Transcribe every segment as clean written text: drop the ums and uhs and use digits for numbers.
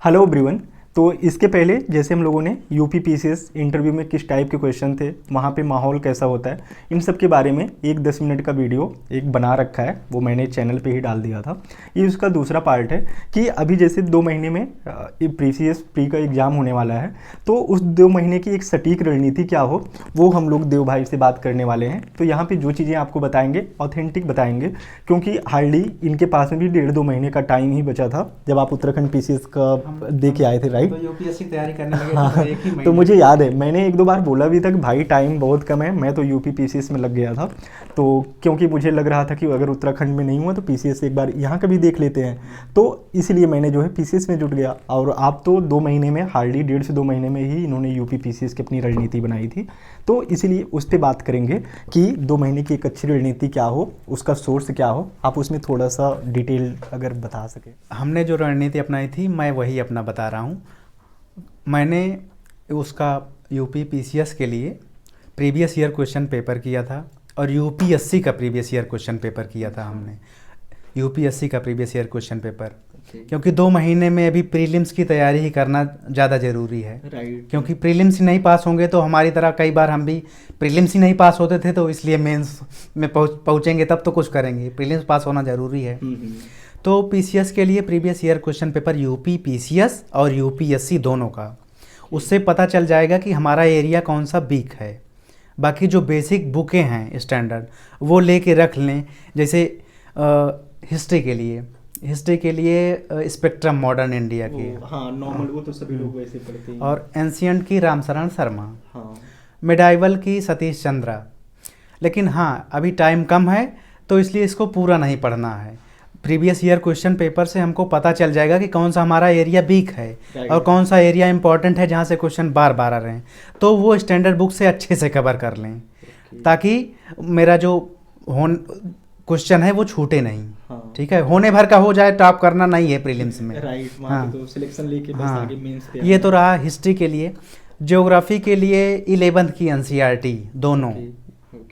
Hello everyone. तो इसके पहले जैसे हम लोगों ने यूपी पीसीएस इंटरव्यू में किस टाइप के क्वेश्चन थे, वहाँ पे माहौल कैसा होता है, इन सब के बारे में एक 10 मिनट का वीडियो एक बना रखा है, वो मैंने चैनल पे ही डाल दिया था। ये उसका दूसरा पार्ट है कि अभी जैसे 2 महीने में पीसीएस प्री का एग्ज़ाम होने वाला है, तो उस 2 महीने की एक सटीक रणनीति क्या हो वो हम लोग देव भाई से बात करने वाले हैं। तो यहाँ पर जो चीज़ें आपको बताएंगे ऑथेंटिक बताएंगे, क्योंकि हार्डली इनके पास में भी 1.5-2 महीने का टाइम ही बचा था जब आप उत्तराखंड पीसीएस का दे के आए थे, राइट? तो यूपीएससी की तैयारी करने लगे हाँ, तो एक ही तो मुझे याद है मैंने 1-2 बार बोला भी था कि भाई टाइम बहुत कम है, मैं तो यूपी पीसीएस में लग गया था। तो क्योंकि मुझे लग रहा था कि अगर उत्तराखंड में नहीं हुआ तो पीसीएस एक बार यहाँ का भी देख लेते हैं, तो इसलिए मैंने जो है पीसीएस में जुट गया। और आप तो 2 महीने में, हार्डली 1.5 से 2 महीने में ही इन्होंने यूपी पीसीएस की अपनी रणनीति बनाई थी। तो इसीलिए उस पर बात करेंगे कि 2 महीने की एक अच्छी रणनीति क्या हो, उसका सोर्स क्या हो, आप उसमें थोड़ा सा डिटेल अगर बता सके। हमने जो रणनीति अपनाई थी मैं वही अपना बता रहा हूँ। मैंने उसका यूपी पीसीएस के लिए प्रीवियस ईयर क्वेश्चन पेपर किया था और यूपीएससी का प्रीवियस ईयर क्वेश्चन पेपर किया था हमने, यूपीएससी का प्रीवियस ईयर क्वेश्चन पेपर। क्योंकि 2 महीने में अभी प्रीलिम्स की तैयारी ही करना ज़्यादा ज़रूरी है, क्योंकि प्रीलिम्स ही नहीं पास होंगे तो हमारी तरह कई बार हम भी प्रीलिम्स ही नहीं पास होते थे, तो इसलिए मेंस में पहुँचेंगे तब तो कुछ करेंगे। प्रीलिम्स पास होना ज़रूरी है। तो पीसीएस के लिए previous year question paper UP PCS और यूपीएससी दोनों का, उससे पता चल जाएगा कि हमारा एरिया कौन सा वीक है। बाकी जो बेसिक बुकें हैं स्टैंडर्ड वो लेके रख लें। जैसे हिस्ट्री के लिए स्पेक्ट्रम मॉडर्न इंडिया की, हाँ नॉर्मल, वो तो सभी लोग वैसे पढ़ते हैं। और एंशियंट की रामशरण शर्मा, हाँ, मेडाइवल की सतीश चंद्रा। लेकिन हाँ अभी टाइम कम है तो इसलिए इसको पूरा नहीं पढ़ना है। प्रीवियस ईयर क्वेश्चन पेपर से हमको पता चल जाएगा कि कौन सा हमारा एरिया वीक है और कौन सा एरिया इंपॉर्टेंट है जहाँ से क्वेश्चन बार बार आ रहे हैं, तो वो स्टैंडर्ड बुक से अच्छे से कवर कर लें, ताकि मेरा जो क्वेश्चन है वो छूटे नहीं। हाँ, ठीक है, होने भर का हो जाए, टॉप करना नहीं है प्रीलिम्स में। राइट, हाँ, तो सिलेक्शन लेके बस हाँ, आगे मेंस पे ये तो रहा हिस्ट्री के लिए। ज्योग्राफी के लिए 11th की एनसीईआरटी दोनों,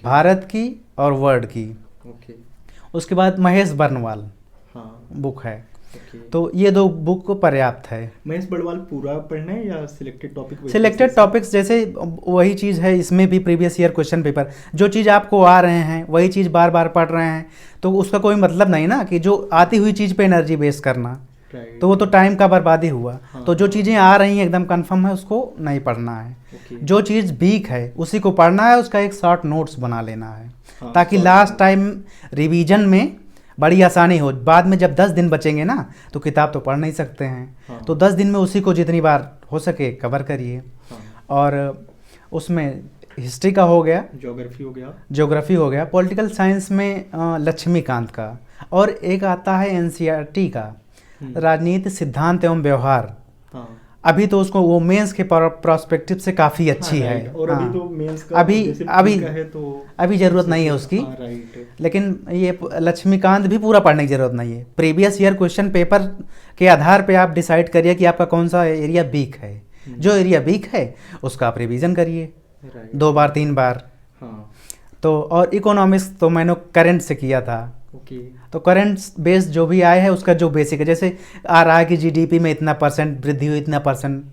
भारत की और वर्ल्ड की। उसके बाद महेश बर्नवाल बुक है। तो ये 2 बुक को पर्याप्त है। महेश बर्नवाल पूरा पढ़ना है या सिलेक्टेड टॉपिक? सिलेक्टेड टॉपिक्स जैसे वही चीज़ है, इसमें भी प्रीवियस ईयर क्वेश्चन पेपर जो चीज़ आपको आ रहे हैं वही चीज़ बार बार पढ़ रहे हैं, तो उसका कोई मतलब नहीं ना कि जो आती हुई चीज़ पे एनर्जी वेस्ट करना, तो वो तो टाइम का बर्बादी हुआ। हाँ, तो जो चीज़ें आ रही हैं एकदम कंफर्म है उसको नहीं पढ़ना है। जो चीज़ वीक है उसी को पढ़ना है, उसका एक शॉर्ट नोट्स बना लेना है। हाँ, ताकि लास्ट टाइम रिवीजन में बड़ी आसानी हो। बाद में जब 10 दिन बचेंगे ना तो किताब तो पढ़ नहीं सकते हैं। हाँ, तो 10 दिन में उसी को जितनी बार हो सके कवर करिए। हाँ, और उसमें हिस्ट्री का हो गया, ज्योग्राफी हो गया, पॉलिटिकल साइंस में लक्ष्मीकांत का, और एक आता है एनसीईआरटी का राजनीति सिद्धांत एवं व्यवहार। हाँ, अभी तो उसको वो मेंस के प्रोस्पेक्टिव से काफ़ी अच्छी है। और हाँ, अभी तो मेंस का अभी ज़रूरत नहीं है उसकी। हाँ, लेकिन ये लक्ष्मीकांत भी पूरा पढ़ने की ज़रूरत नहीं है। प्रीवियस ईयर क्वेश्चन पेपर के आधार पे आप डिसाइड करिए कि आपका कौन सा एरिया वीक है। जो एरिया वीक है उसका आप रिवीजन करिए 2 बार 3 बार। हाँ, तो और इकोनॉमिक्स तो मैंने करंट से किया था। तो करंट बेस्ड जो भी आए है उसका जो बेसिक है, जैसे आ रहा है कि जीडीपी में इतना % वृद्धि हुई, इतना %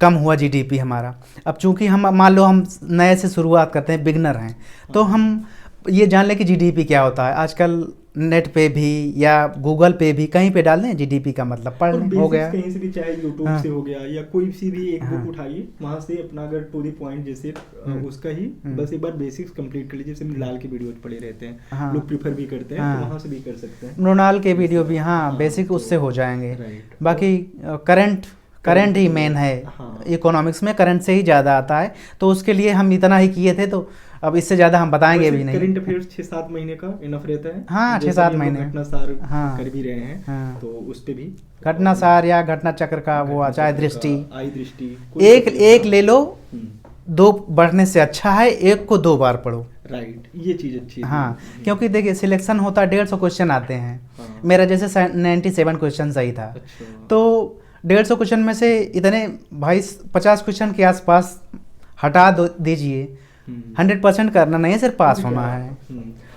कम हुआ जीडीपी हमारा। अब चूंकि हम मान लो हम नए से शुरुआत करते हैं, बिगनर हैं, तो हम ये जान लें कि जीडीपी क्या होता है। आजकल नेट पे भी या गूगल पे भी कहीं पे डाल दें जीडीपी का मतलब पढ़ लें, हो गया। कहीं से भी, चाहे यूट्यूब से हो गया या कोई सी भी एक बुक उठाइए, वहाँ से अपना अगर टू द पॉइंट जैसे उसका ही बस एक बार बेसिक्स कंप्लीट कर लीजिए। जैसे मृणाल के वीडियो पड़े रहते हैं, लोग प्रीफर भी करते हैं, तो वहाँ से भी कर सकते हैं। मृणाल के वीडियो भी, हाँ, बेसिक उससे हो जाएंगे। बाकी करंट ही मेन है। इकोनॉमिक्स में करंट से ही ज़्यादा आता है, तो उसके लिए हम इतना ही किए थे, तो अब इससे ज़्यादा हम बताएंगे भी नहीं। करंट अफेयर्स 6-7 महीने का इनफ रहता है। हाँ, 6-7 महीने घटनासार कर भी रहे हैं। हाँ, तो उस पे भी घटनासार या घटना चक्र का वो चाहे दृष्टि, एक ले लो, 2 बढ़ने से अच्छा है 1 को 2 बार पढ़ो। राइट, ये चीज़ अच्छी है। हाँ, क्योंकि देखिए सिलेक्शन होता है 150 क्वेश्चन आते हैं। मेरा जैसे 97 क्वेश्चन सही था, तो 150 क्वेश्चन में से इतने भाई 50 क्वेश्चन के आसपास हटा दीजिए। 100% करना नहीं है, सिर्फ पास होना है।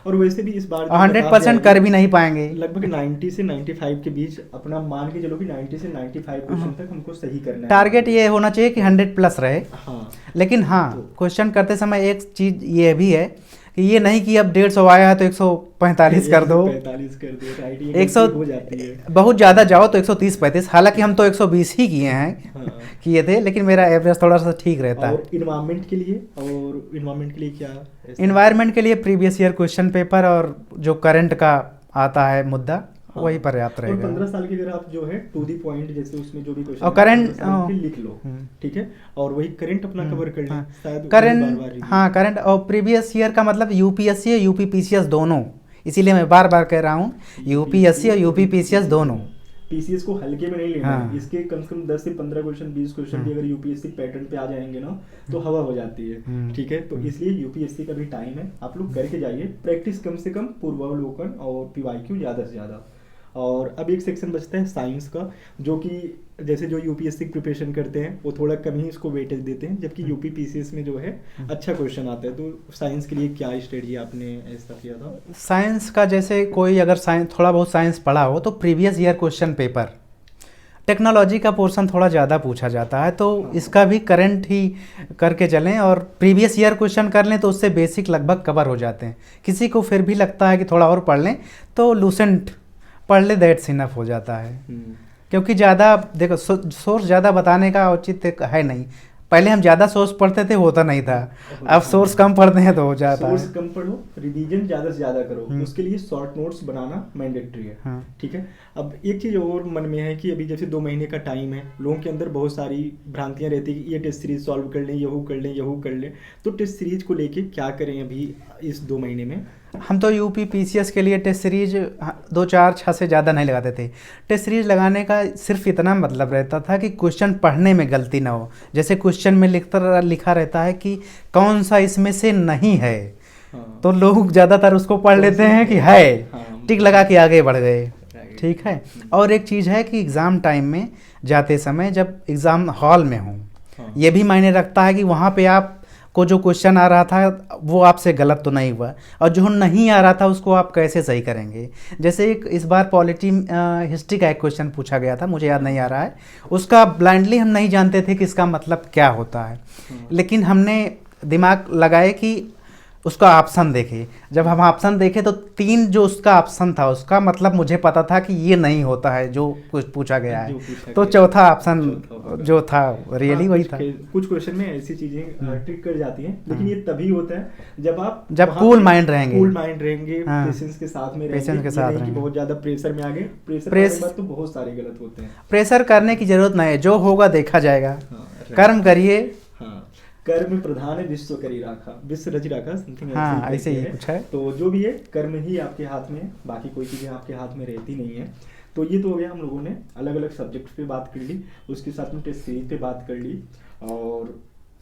और वैसे भी इस बार जो 100% कर भी नहीं पाएंगे। लगभग 90 से 95 के बीच अपना मान के चलो कि 90 से 95 क्वेश्चन तक हमको सही करना है। टारगेट ये होना चाहिए कि 100+ रहे। हाँ, लेकिन हाँ, क्वेश्चन करते समय एक चीज़ ये भी है कि ये नहीं कि अब 150 आया है तो 145 कर दो, 145 कर दो, राइट, ये 100 गलती हो जाती है। बहुत ज़्यादा जाओ तो 130-35। हालांकि हम तो 120 ही किए हैं, हाँ। किए थे, लेकिन मेरा एवरेज थोड़ा सा ठीक रहता है। और इन्वायरमेंट के लिए, क्या ऐसा? इन्वायरमेंट के लिए प्रीवियस ईयर क्वेश्चन पेपर और जो करंट का आता है मुद्दा, हाँ। वही पर्याप्त और रहेगा। 15 साल के अगर आप जो है टू दी पॉइंट, जैसे उसमें जो भी क्वेश्चन और करंट लिख लो, ठीक है, और वही करंट अपना कवर कर लें, शायद वही करंट, बार-बार review। हाँ करंट और प्रीवियस ईयर का मतलब यूपीएससी और यूपीपीसीएस दोनों, इसीलिए मैं बार बार कह रहा हूँ यूपीएससी और यूपीपीसीएस दोनों। पीसीएस को हल्के में नहीं लेना हाँ। है, इसके कम से कम 10 से 15 क्वेश्चन, 20 क्वेश्चन भी अगर यूपीएससी पैटर्न पे आ जाएंगे ना तो हवा हो जाती है, ठीक है। तो इसलिए यूपीएससी का भी टाइम है, आप लोग करके जाइए प्रैक्टिस, कम से कम पूर्वावलोकन और पीवाईक्यू ज़्यादा से ज़्यादा। और अब एक सेक्शन बचता है साइंस का, जो कि जैसे जो यूपीएससी की प्रिपरेशन करते हैं वो थोड़ा कम ही इसको वेटेज देते हैं, जबकि यूपी पीसीएस में जो है अच्छा क्वेश्चन आता है। तो साइंस के लिए क्या स्टडी आपने ऐसा किया था? साइंस का जैसे कोई अगर साइंस थोड़ा बहुत साइंस पढ़ा हो तो previous year question paper, technology का पोर्शन थोड़ा ज़्यादा पूछा जाता है, तो इसका भी करंट ही करके चलें और प्रीवियस ईयर क्वेश्चन कर लें तो उससे बेसिक लगभग कवर हो जाते हैं। किसी को फिर भी लगता है कि थोड़ा और पढ़ लें तो लूसेंट पढ़ ले, दैट्स इनफ हो जाता है। क्योंकि ज़्यादा देखो सोर्स ज़्यादा बताने का औचित्य है नहीं। पहले हम ज़्यादा सोर्स पढ़ते थे, होता नहीं था, अब सोर्स कम पढ़ते हैं तो हो जाता है। सोर्स कम पढ़ो, रिवीजन ज़्यादा से ज़्यादा करो, उसके लिए शॉर्ट नोट्स बनाना मैंडेटरी है, ठीक है। अब एक चीज़ और मन में है कि अभी जैसे 2 महीने का टाइम है, लोगों के अंदर बहुत सारी भ्रांतियां रहती है कि ये टेस्ट सीरीज सॉल्व कर लें, यहू कर लें, यहू कर लें। तो टेस्ट सीरीज को लेके क्या करें अभी इस 2 महीने में? हम तो यूपी पीसीएस के लिए टेस्ट सीरीज 2, 4, 6 से ज़्यादा नहीं लगाते थे। टेस्ट सीरीज लगाने का सिर्फ इतना मतलब रहता था कि क्वेश्चन पढ़ने में गलती ना हो। जैसे क्वेश्चन में लिखा रहता है कि कौन सा इसमें से नहीं है, तो लोग ज़्यादातर उसको पढ़ लेते हैं कि है, टिक लगा के आगे बढ़ गए, ठीक है। और एक चीज़ है कि एग्ज़ाम टाइम में जाते समय जब एग्ज़ाम हॉल में हो, ये भी मायने रखता है कि वहाँ पे आप को जो क्वेश्चन आ रहा था वो आपसे गलत तो नहीं हुआ, और जो नहीं आ रहा था उसको आप कैसे सही करेंगे। जैसे एक इस बार पॉलिटी हिस्ट्री का एक क्वेश्चन पूछा गया था, मुझे याद नहीं आ रहा है, उसका ब्लाइंडली हम नहीं जानते थे कि इसका मतलब क्या होता है, लेकिन हमने दिमाग लगाए कि उसका ऑप्शन देखे। जब हम ऑप्शन देखे तो 3 जो उसका ऑप्शन था उसका मतलब मुझे पता था कि ये नहीं होता है जो कुछ पूछा गया है, तो चौथा ऑप्शन जो था रियली वही था। कुछ क्वेश्चन में ऐसी चीजें ट्रिक कर जाती हैं, लेकिन ये तभी होता है जब कूल माइंड रहेंगे, पेशेंस के साथ में रहेंगे, बहुत ज्यादा प्रेशर में आ गए, प्रेशर तो बहुत सारे गलत होते हैं। प्रेशर करने की जरूरत नहीं है, जो होगा देखा जाएगा, कर्म करिए। कर्म प्रधान विश्व करी राखा, विश्व रचि राखा, समथिंग ऐसे ही कुछ है। तो जो भी है कर्म ही आपके हाथ में, बाकी कोई चीजें आपके हाथ में रहती नहीं है। तो ये तो हो गया, हम लोगों ने अलग अलग सब्जेक्ट पे बात कर ली, उसके साथ में टेस्ट सीरीज पे बात कर ली, और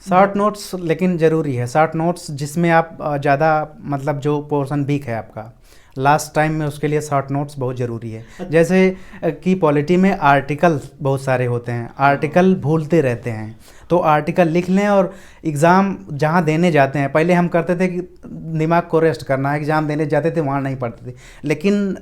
शॉर्ट नोट्स लेकिन ज़रूरी है। शॉर्ट नोट्स जिसमें आप ज़्यादा मतलब जो पोर्शन वीक है आपका लास्ट टाइम में, उसके लिए शॉर्ट नोट्स बहुत ज़रूरी है। जैसे कि पॉलिटी में आर्टिकल बहुत सारे होते हैं, आर्टिकल भूलते रहते हैं, तो आर्टिकल लिख लें और एग्ज़ाम जहाँ देने जाते हैं, पहले हम करते थे कि दिमाग को रेस्ट करना है, एग्ज़ाम देने जाते थे वहाँ नहीं पढ़ते थे, लेकिन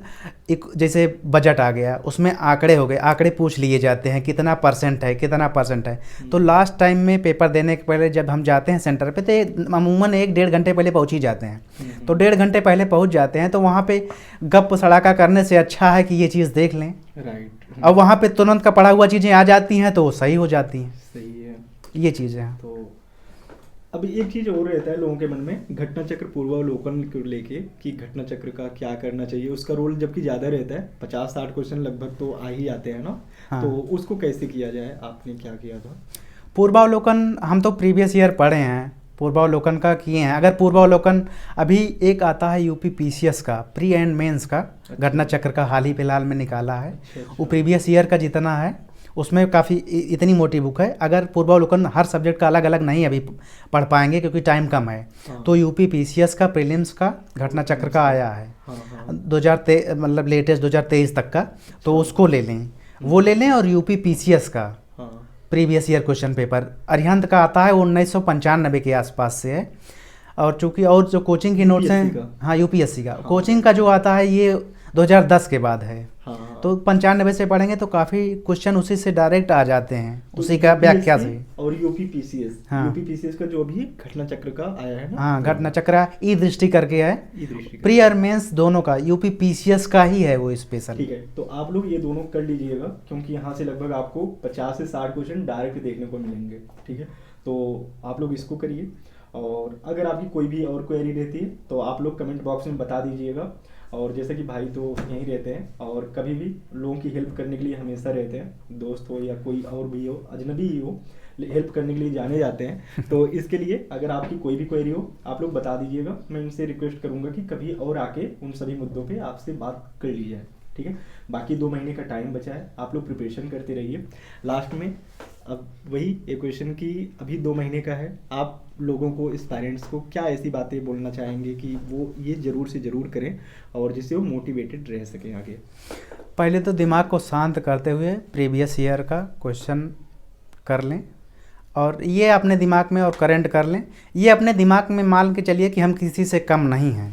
एक जैसे बजट आ गया उसमें आंकड़े हो गए, आंकड़े पूछ लिए जाते हैं कितना परसेंट है, कितना परसेंट है। तो लास्ट टाइम में पेपर देने के पहले जब हम जाते हैं सेंटर पे तो अमूमन 1-1.5 घंटे पहले पहुँच ही जाते हैं, तो 1.5 घंटे पहले पहुँच जाते हैं, तो वहाँ पे गप सड़ाका करने से अच्छा है कि ये चीज़ देख लें, राइट। और वहाँ पे तुरंत का पढ़ा हुआ चीज़ें आ जाती हैं तो वो सही हो जाती हैं। सही है, ये चीज़ है। तो अब एक चीज़ और रहता है लोगों के मन में घटना चक्र पूर्वावलोकन को लेके कि घटना चक्र का क्या करना चाहिए, उसका रोल जबकि ज़्यादा रहता है, 50-60 क्वेश्चन लगभग तो आ ही आते हैं ना। हाँ। तो उसको कैसे किया जाए, आपने क्या किया था? पूर्वावलोकन हम तो प्रीवियस ईयर पढ़े हैं, पूर्वावलोकन का किए हैं। अगर पूर्वावलोकन अभी एक आता है यूपी पीसीएस का प्री एंड मेंस का, घटना चक्र का हाल ही फिलहाल में निकाला है, वो प्रीवियस ईयर का जितना है उसमें काफ़ी इतनी मोटी बुक है। अगर पूर्वावलोकन हर सब्जेक्ट का अलग अलग नहीं अभी पढ़ पाएंगे क्योंकि टाइम कम है, तो यूपी पीसीएस का प्रीलिम्स का घटना चक्र का आया है 2023 मतलब लेटेस्ट 2023 तक का, तो उसको ले लें, वो ले लें। और यूपी पीसीएस का previous year question paper Arihant का आता है, वो 1995 के आसपास से है, और चूंकि और जो कोचिंग के नोट्स UPSC हैं, हाँ यूपीएससी का कोचिंग का जो आता है ये 2010 के बाद है। हाँ, तो 95 से पढ़ेंगे तो काफ़ी क्वेश्चन उसी से डायरेक्ट आ जाते हैं, उसी का व्याख्या से। और यूपी पीसीएस, हाँ। यूपी पीसीएस का जो भी घटना चक्र का आया है ना, हाँ, घटना चक्र ई दृष्टि करके है, ई दृष्टि का। प्री और मेंस दोनों का, यूपी पीसीएस का ही है वो स्पेशल। ठीक है, तो आप लोग ये दोनों कर लीजिएगा, क्योंकि यहाँ से लगभग आपको 50 से 60 क्वेश्चन डायरेक्ट देखने को मिलेंगे। ठीक है, तो आप लोग इसको करिए, और अगर आपकी कोई भी और क्वेरी रहती है तो आप लोग कमेंट बॉक्स में बता दीजिएगा। और जैसे कि भाई तो यहीं रहते हैं और कभी भी लोगों की हेल्प करने के लिए हमेशा रहते हैं, दोस्त हो या कोई और भी हो, अजनबी ही हो, हेल्प करने के लिए जाने जाते हैं। तो इसके लिए अगर आपकी कोई भी क्वेरी हो आप लोग बता दीजिएगा, मैं इनसे रिक्वेस्ट करूंगा कि कभी और आके उन सभी मुद्दों पे आपसे बात कर ली जाए। ठीक है, बाकी 2 महीने का टाइम बचा है, आप लोग प्रिपरेशन करते रहिए। लास्ट में अब वही एक क्वेश्चन की, अभी 2 महीने का है, आप लोगों को, इस पेरेंट्स को क्या ऐसी बातें बोलना चाहेंगे कि वो ये ज़रूर से ज़रूर करें और जिससे वो मोटिवेटेड रह सकें आगे? पहले तो दिमाग को शांत करते हुए प्रीवियस ईयर का क्वेश्चन कर लें, और ये अपने दिमाग में और करेंट कर लें। ये अपने दिमाग में मान के चलिए कि हम किसी से कम नहीं हैं,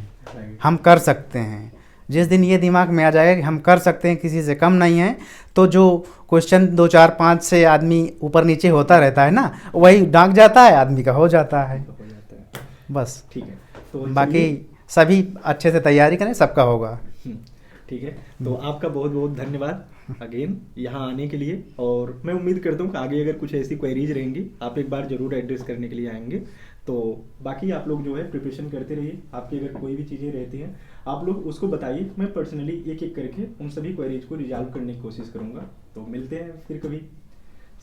हम कर सकते हैं। जिस दिन ये दिमाग में आ जाएगा कि हम कर सकते हैं, किसी से कम नहीं हैं, तो जो क्वेश्चन 2 4 5 से आदमी ऊपर नीचे होता रहता है ना, वही डांक जाता है, आदमी का हो जाता है। हो जाता है। बस ठीक है, तो बाकी चलिए, सभी अच्छे से तैयारी करें, सबका होगा। ठीक है, तो आपका बहुत बहुत धन्यवाद अगेन यहाँ आने के लिए। और मैं उम्मीद करता हूँ कि आगे अगर कुछ ऐसी क्वेरीज रहेंगी आप एक बार ज़रूर एड्रेस करने के लिए आएंगे। तो बाकी आप लोग जो है प्रिपरेशन करते रहिए, आपकी अगर कोई भी चीज़ें रहती हैं आप लोग उसको बताइए, मैं पर्सनली एक एक करके उन सभी क्वेरीज को रिजॉल्व करने की कोशिश करूँगा। तो मिलते हैं फिर कभी,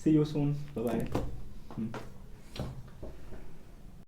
सी यू सून, बाय बाय।